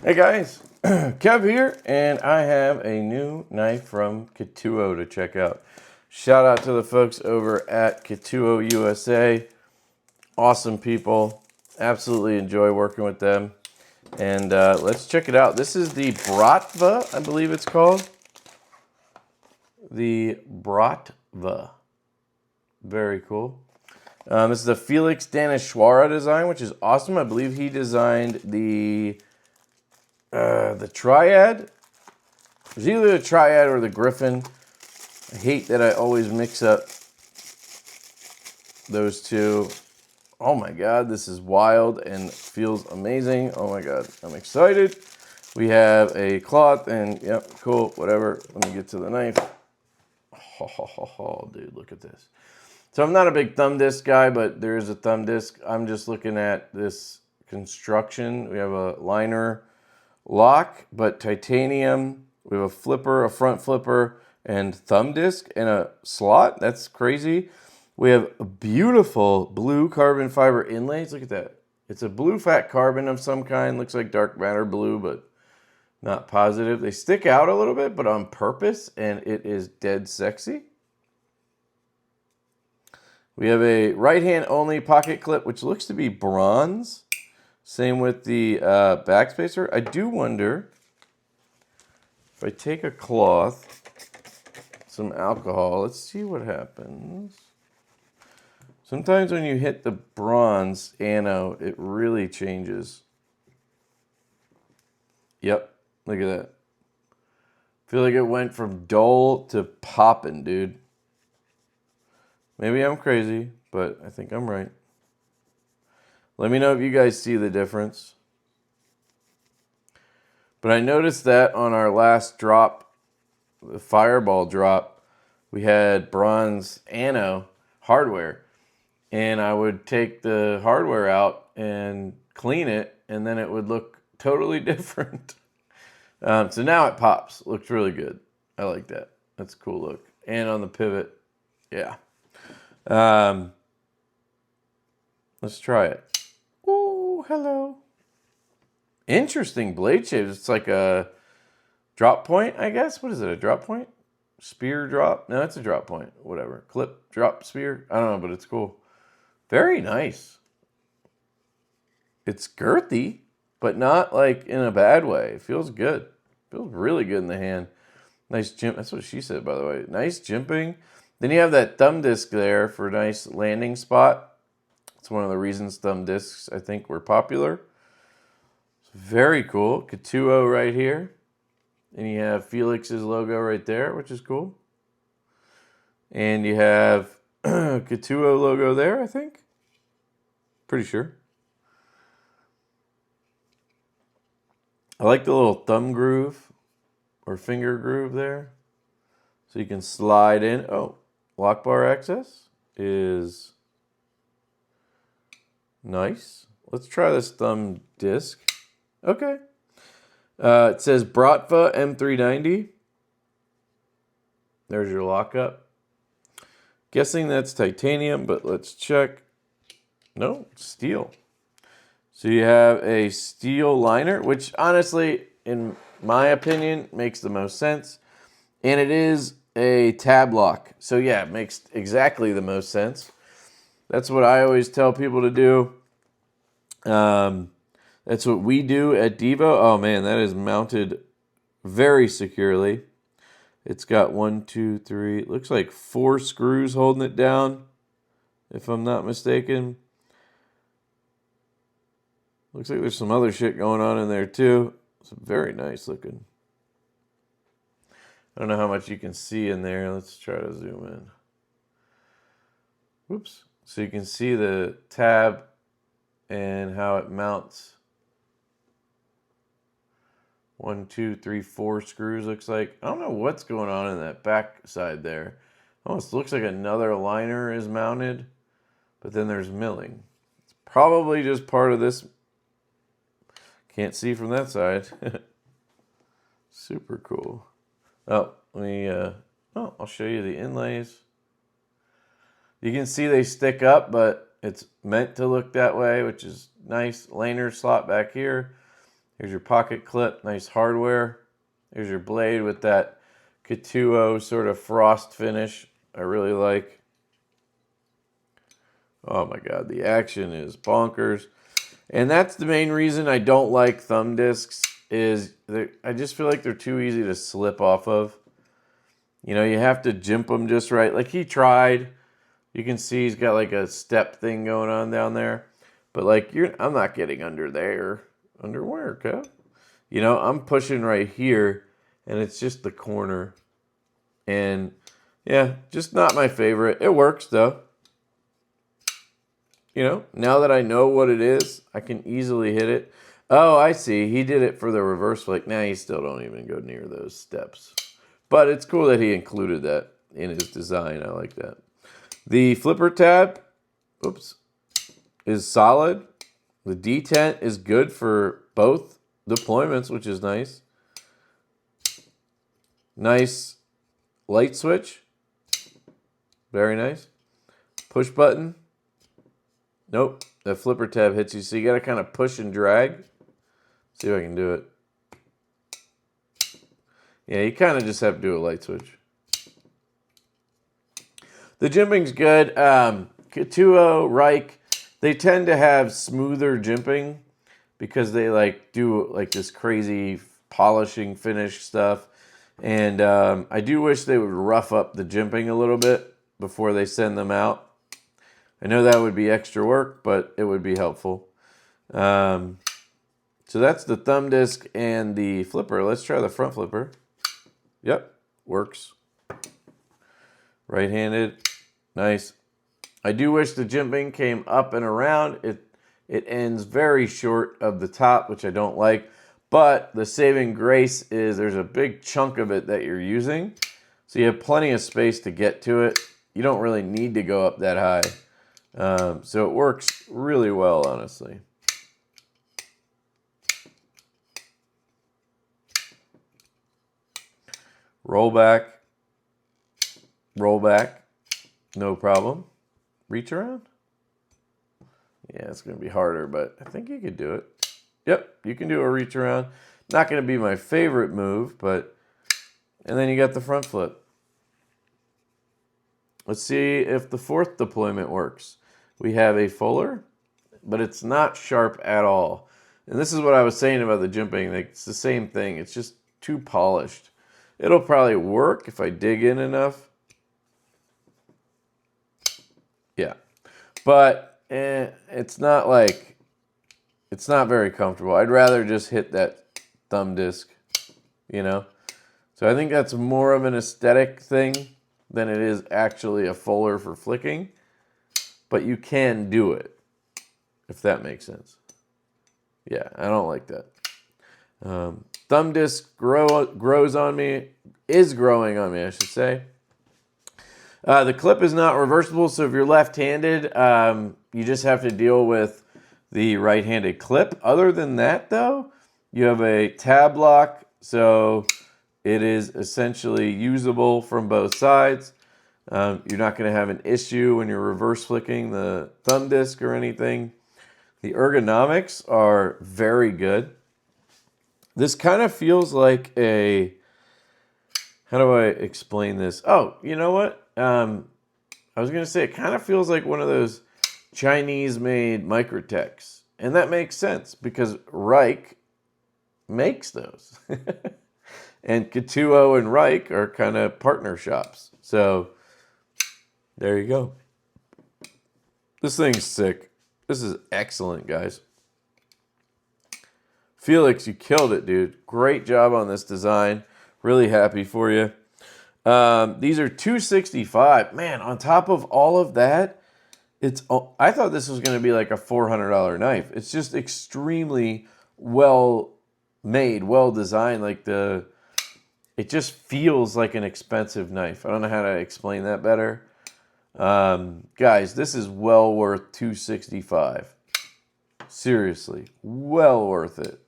Hey guys, Kev here, and I have a new knife from Ketuo to check out. Shout out to the folks over at Ketuo USA. Awesome people. Absolutely enjoy working with them. And let's check it out. This is the Bratva, I believe it's called. The Bratva. Very cool. This is a Felix Danishwara design, which is awesome. I believe he designed the Triad. It's either the Triad or the Griffin. I hate that I always mix up those two. Oh my God, this is wild and feels amazing. Oh my God, I'm excited. We have a cloth and yep, cool, whatever. Let me get to the knife. Oh, dude, look at this. So I'm not a big thumb disc guy, but there is a thumb disc. I'm just looking at this construction. We have a liner lock, but titanium. We have a flipper, a front flipper, and thumb disc and a slot. That's crazy. We have a beautiful blue carbon fiber inlays. Look at that. It's a blue fat carbon of some kind. Looks like dark matter blue, but not positive. They stick out a little bit, but on purpose, and it is dead sexy. We have a right hand only pocket clip, which looks to be bronze. Same with the backspacer. I do wonder if I take a cloth, some alcohol, let's see what happens. Sometimes when you hit the bronze anode, it really changes. Yep, look at that. Feel like it went from dull to poppin', dude. Maybe I'm crazy, but I think I'm right. Let me know if you guys see the difference. But I noticed that on our last drop, the Fireball drop, we had bronze anode hardware. And I would take the hardware out and clean it, and then it would look totally different. So now it pops. Looks really good. I like that. That's a cool look. And on the pivot, yeah. Let's try it. Oh, hello. Interesting blade shapes. It's like a drop point, I guess. What is it, a drop point? Spear drop? No, it's a drop point. Whatever. Clip, drop, spear. I don't know, but it's cool. Very nice. It's girthy, but not like in a bad way. It feels good. Feels really good in the hand. Nice jimp. That's what she said, by the way. Nice jimping. Then you have that thumb disc there for a nice landing spot. It's one of the reasons thumb discs, I think, were popular. It's very cool. Ketuo right here. And you have Felix's logo right there, which is cool. And you have Ketuo logo there, I think. Pretty sure. I like the little thumb groove or finger groove there. So you can slide in. Oh, lock bar access is nice. Let's try this thumb disc. Okay. It says Bratva M390. There's your lockup. Guessing that's titanium, but let's check. No, steel. So you have a steel liner, which honestly, in my opinion, makes the most sense. And it is a tab lock. So yeah, it makes exactly the most sense. That's what I always tell people to do. That's what we do at Divo. Oh man, that is mounted very securely. It's got 1, 2, 3, it looks like 4 screws holding it down, if I'm not mistaken. Looks like there's some other shit going on in there too. It's very nice looking. I don't know how much you can see in there. Let's try to zoom in. Whoops. So you can see the tab and how it mounts. 1, 2, 3, 4 screws looks like. I don't know what's going on in that back side there. Almost looks like another liner is mounted, but then there's milling. It's probably just part of this. Can't see from that side. Super cool. Oh, let me, I'll show you the inlays. You can see they stick up, but it's meant to look that way, which is nice. Liner slot back here. Here's your pocket clip, nice hardware. Here's your blade with that Ketuo sort of frost finish I really like. Oh my God, the action is bonkers. And that's the main reason I don't like thumb discs is I just feel like they're too easy to slip off of. You know, you have to jimp them just right. Like he tried. You can see he's got like a step thing going on down there. But like I'm not getting under there. Under where, Kev? You know, I'm pushing right here and it's just the corner. And yeah, just not my favorite. It works though. You know, now that I know what it is, I can easily hit it. Oh, I see. He did it for the reverse flick. Now you still don't even go near those steps. But it's cool that he included that in his design. I like that. The flipper tab, oops, is solid. The detent is good for both deployments, which is nice. Nice light switch. Very nice. Push button. Nope, the flipper tab hits you, so you got to kind of push and drag. See if I can do it. Yeah, you kind of just have to do a light switch. The jimping's good. Ketuo, Reich, they tend to have smoother jimping because they like do like this crazy polishing finish stuff. And I do wish they would rough up the jimping a little bit before they send them out. I know that would be extra work, but it would be helpful. So that's the thumb disc and the flipper. Let's try the front flipper. Yep, works. Right-handed, nice. I do wish the jimping came up and around. It ends very short of the top, which I don't like. But the saving grace is there's a big chunk of it that you're using. So you have plenty of space to get to it. You don't really need to go up that high. So it works really well, honestly. Roll back, no problem. Reach around? Yeah, it's going to be harder, but I think you could do it. Yep, you can do a reach around. Not going to be my favorite move, but... And then you got the front flip. Let's see if the fourth deployment works. We have a fuller, but it's not sharp at all. And this is what I was saying about the jimping. Like, it's the same thing. It's just too polished. It'll probably work if I dig in enough. Yeah. But it's not like... It's not very comfortable. I'd rather just hit that thumb disc, you know? So I think that's more of an aesthetic thing than it is actually a fuller for flicking. But you can do it, if that makes sense. Yeah, I don't like that. Thumb disc grows on me, is growing on me, I should say. The clip is not reversible, so if you're left-handed, you just have to deal with the right-handed clip. Other than that, though, you have a tab lock, so it is essentially usable from both sides. You're not going to have an issue when you're reverse flicking the thumb disc or anything. The ergonomics are very good. This kind of feels like a... How do I explain this? Oh, you know what? I was going to say it kind of feels like one of those Chinese-made Microtechs. And that makes sense because Reich makes those. And Ketuo and Reich are kind of partner shops. So there you go. This thing's sick. This is excellent, guys. Felix, you killed it, dude. Great job on this design. Really happy for you. These are $265. Man, on top of all of that, I thought this was going to be like a $400 knife. It's just extremely well made, well designed. Like it just feels like an expensive knife. I don't know how to explain that better. Guys, this is well worth $265. Seriously, well worth it.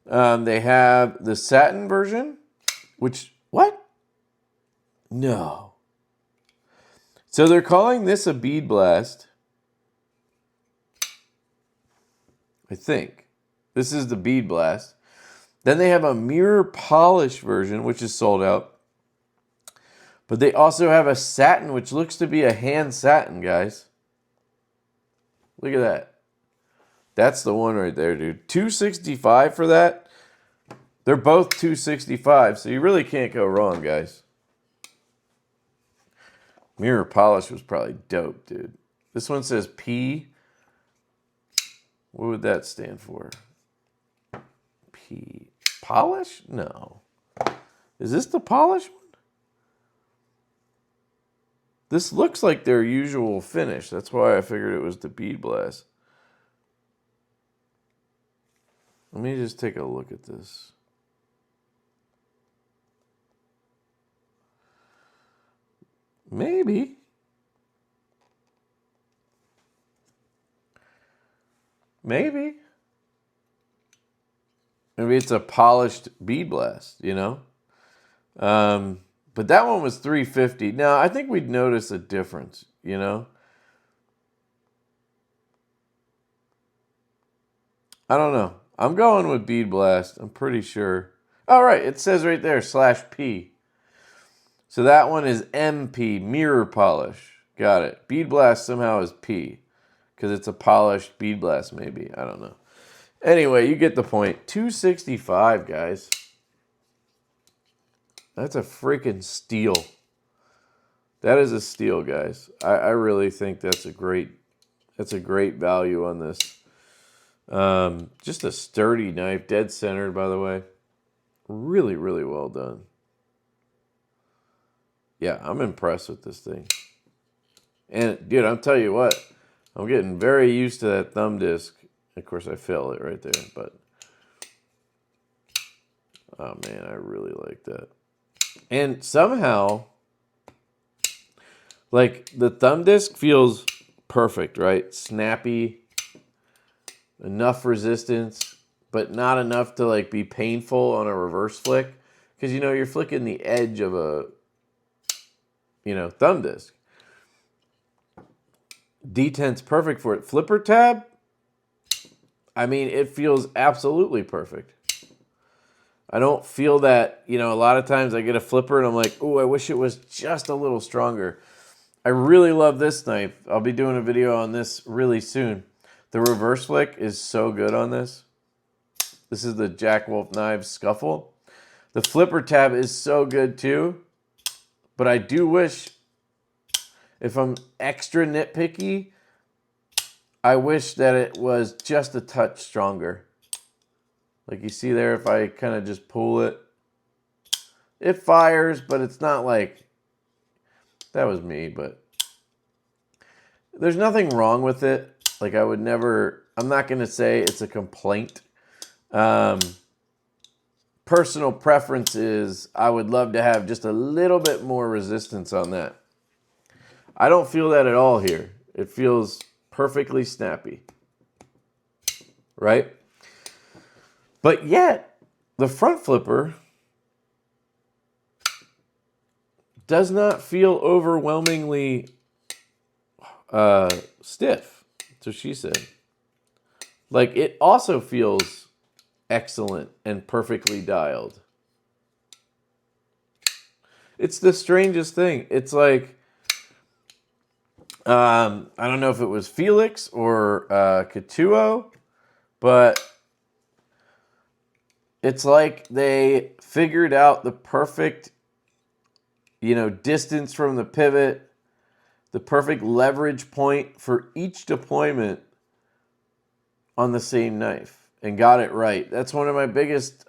They have the satin version, which, what? No. So they're calling this a bead blast, I think. This is the Bead Blast. Then they have a mirror polish version, which is sold out. But they also have a satin, which looks to be a hand satin, guys. Look at that. That's the one right there, dude. $265 for that. They're both $265, so you really can't go wrong, guys. Mirror polish was probably dope, dude. This one says P. What would that stand for? P. Polish? No. Is this the polish one? This looks like their usual finish. That's why I figured it was the Bead Blast. Let me just take a look at this. Maybe. Maybe. Maybe it's a polished Bead Blast, you know? But that one was $350. Now, I think we'd notice a difference, you know? I don't know. I'm going with Bead Blast. I'm pretty sure. All right, it says right there, /P. So that one is MP, mirror polish. Got it. Bead Blast somehow is P, because it's a polished Bead Blast, maybe. I don't know. Anyway, you get the point. $265, guys. That's a freaking steal. That is a steal, guys. I really think that's a great value on this. Just a sturdy knife, dead centered, by the way. Really, really well done. Yeah, I'm impressed with this thing. And, dude, I'll tell you what. I'm getting very used to that thumb disc. Of course, I failed it right there, but... oh, man, I really like that. And somehow, like, the thumb disc feels perfect, right? Snappy, enough resistance, but not enough to, like, be painful on a reverse flick. Because, you know, you're flicking the edge of a, you know, thumb disc. D10's perfect for it. Flipper tab, I mean, it feels absolutely perfect. I don't feel that, you know, a lot of times I get a flipper and I'm like, oh, I wish it was just a little stronger. I really love this knife. I'll be doing a video on this really soon. The reverse flick is so good on this. This is the Jack Wolf Knives Scuffle. The flipper tab is so good too. But I do wish, if I'm extra nitpicky, I wish that it was just a touch stronger. Like you see there, if I kind of just pull it, it fires, but it's not like, that was me, but there's nothing wrong with it. Like I would never, I'm not going to say it's a complaint. Personal preference is I would love to have just a little bit more resistance on that. I don't feel that at all here. It feels perfectly snappy, right? But yet, the front flipper does not feel overwhelmingly stiff, so she said. Like, it also feels excellent and perfectly dialed. It's the strangest thing. It's like, I don't know if it was Felix or Ketuo, but it's like they figured out the perfect, you know, distance from the pivot, the perfect leverage point for each deployment on the same knife and got it right. That's one of my biggest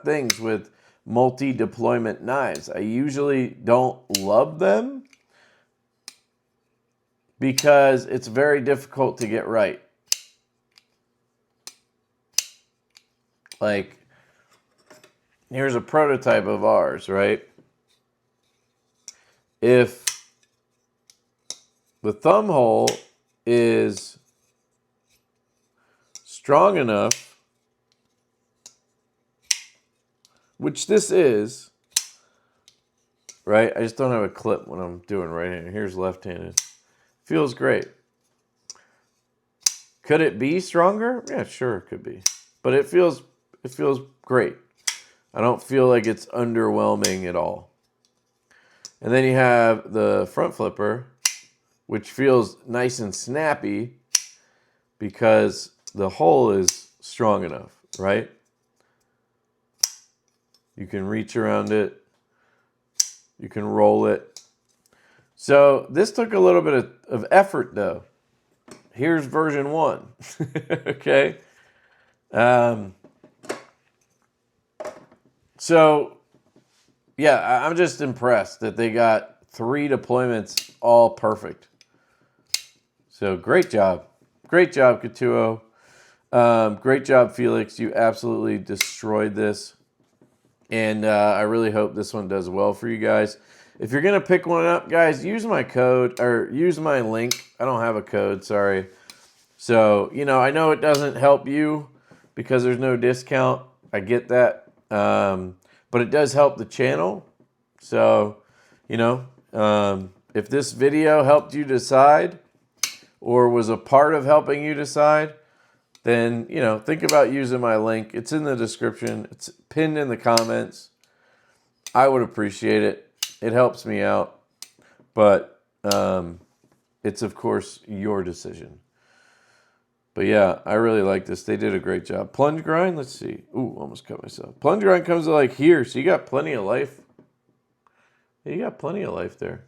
things with multi-deployment knives. I usually don't love them because it's very difficult to get right. Like, here's a prototype of ours, right? If the thumb hole is strong enough, which this is, right? I just don't have a clip when I'm doing right-handed. Here's left-handed. Feels great. Could it be stronger? Yeah, sure, it could be. but it feels great. I don't feel like it's underwhelming at all. And then you have the front flipper, which feels nice and snappy because the hole is strong enough, right? You can reach around it. You can roll it. So this took a little bit of effort, though. Here's version 1. Okay. So, yeah, I'm just impressed that they got 3 deployments all perfect. So great job. Great job, Ketuo. Great job, Felix. You absolutely destroyed this. And I really hope this one does well for you guys. If you're going to pick one up, guys, use my code or use my link. I don't have a code, sorry. So, you know, I know it doesn't help you because there's no discount. I get that. But it does help the channel. So, you know, if this video helped you decide or was a part of helping you decide, then, you know, think about using my link. It's in the description. It's pinned in the comments. I would appreciate it. It helps me out. But it's, of course, your decision. But yeah, I really like this. They did a great job. Plunge grind, let's see. Ooh, almost cut myself. Plunge grind comes to like here, so you got plenty of life. You got plenty of life there.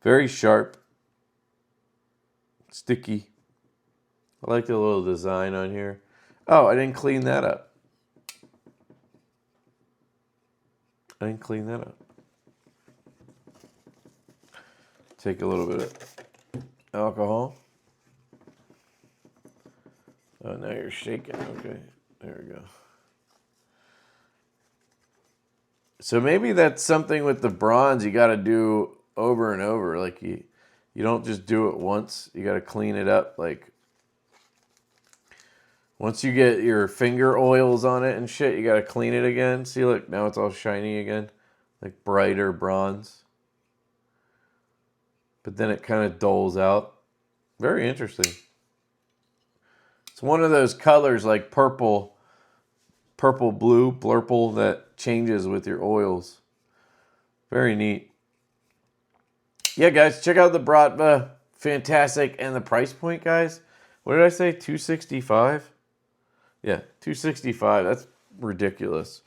Very sharp. Sticky. I like the little design on here. Oh, I didn't clean that up. Take a little bit of alcohol. Oh, now you're shaking. Okay, there we go. So maybe that's something with the bronze you got to do over and over. Like you don't just do it once. You got to clean it up. Like once you get your finger oils on it and shit, you got to clean it again. See, look, now it's all shiny again. Like brighter bronze. But then it kind of dulls out. Very interesting. It's one of those colors like purple, blue, blurple that changes with your oils. Very neat. Yeah, guys, check out the Bratva. Fantastic. And the price point, guys. What did I say? $265? Yeah, $265. That's ridiculous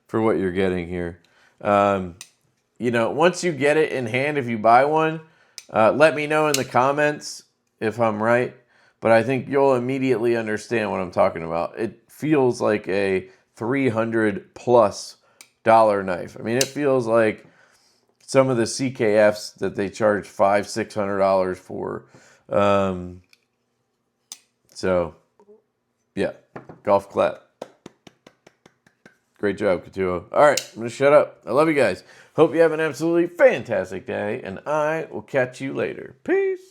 for what you're getting here. You know, once you get it in hand, if you buy one, let me know in the comments if I'm right. But I think you'll immediately understand what I'm talking about. It feels like a $300+ knife. I mean, it feels like some of the CKFs that they charge $500-$600 for. So, yeah, golf clap. Great job, Ketuo. All right, I'm going to shut up. I love you guys. Hope you have an absolutely fantastic day, and I will catch you later. Peace.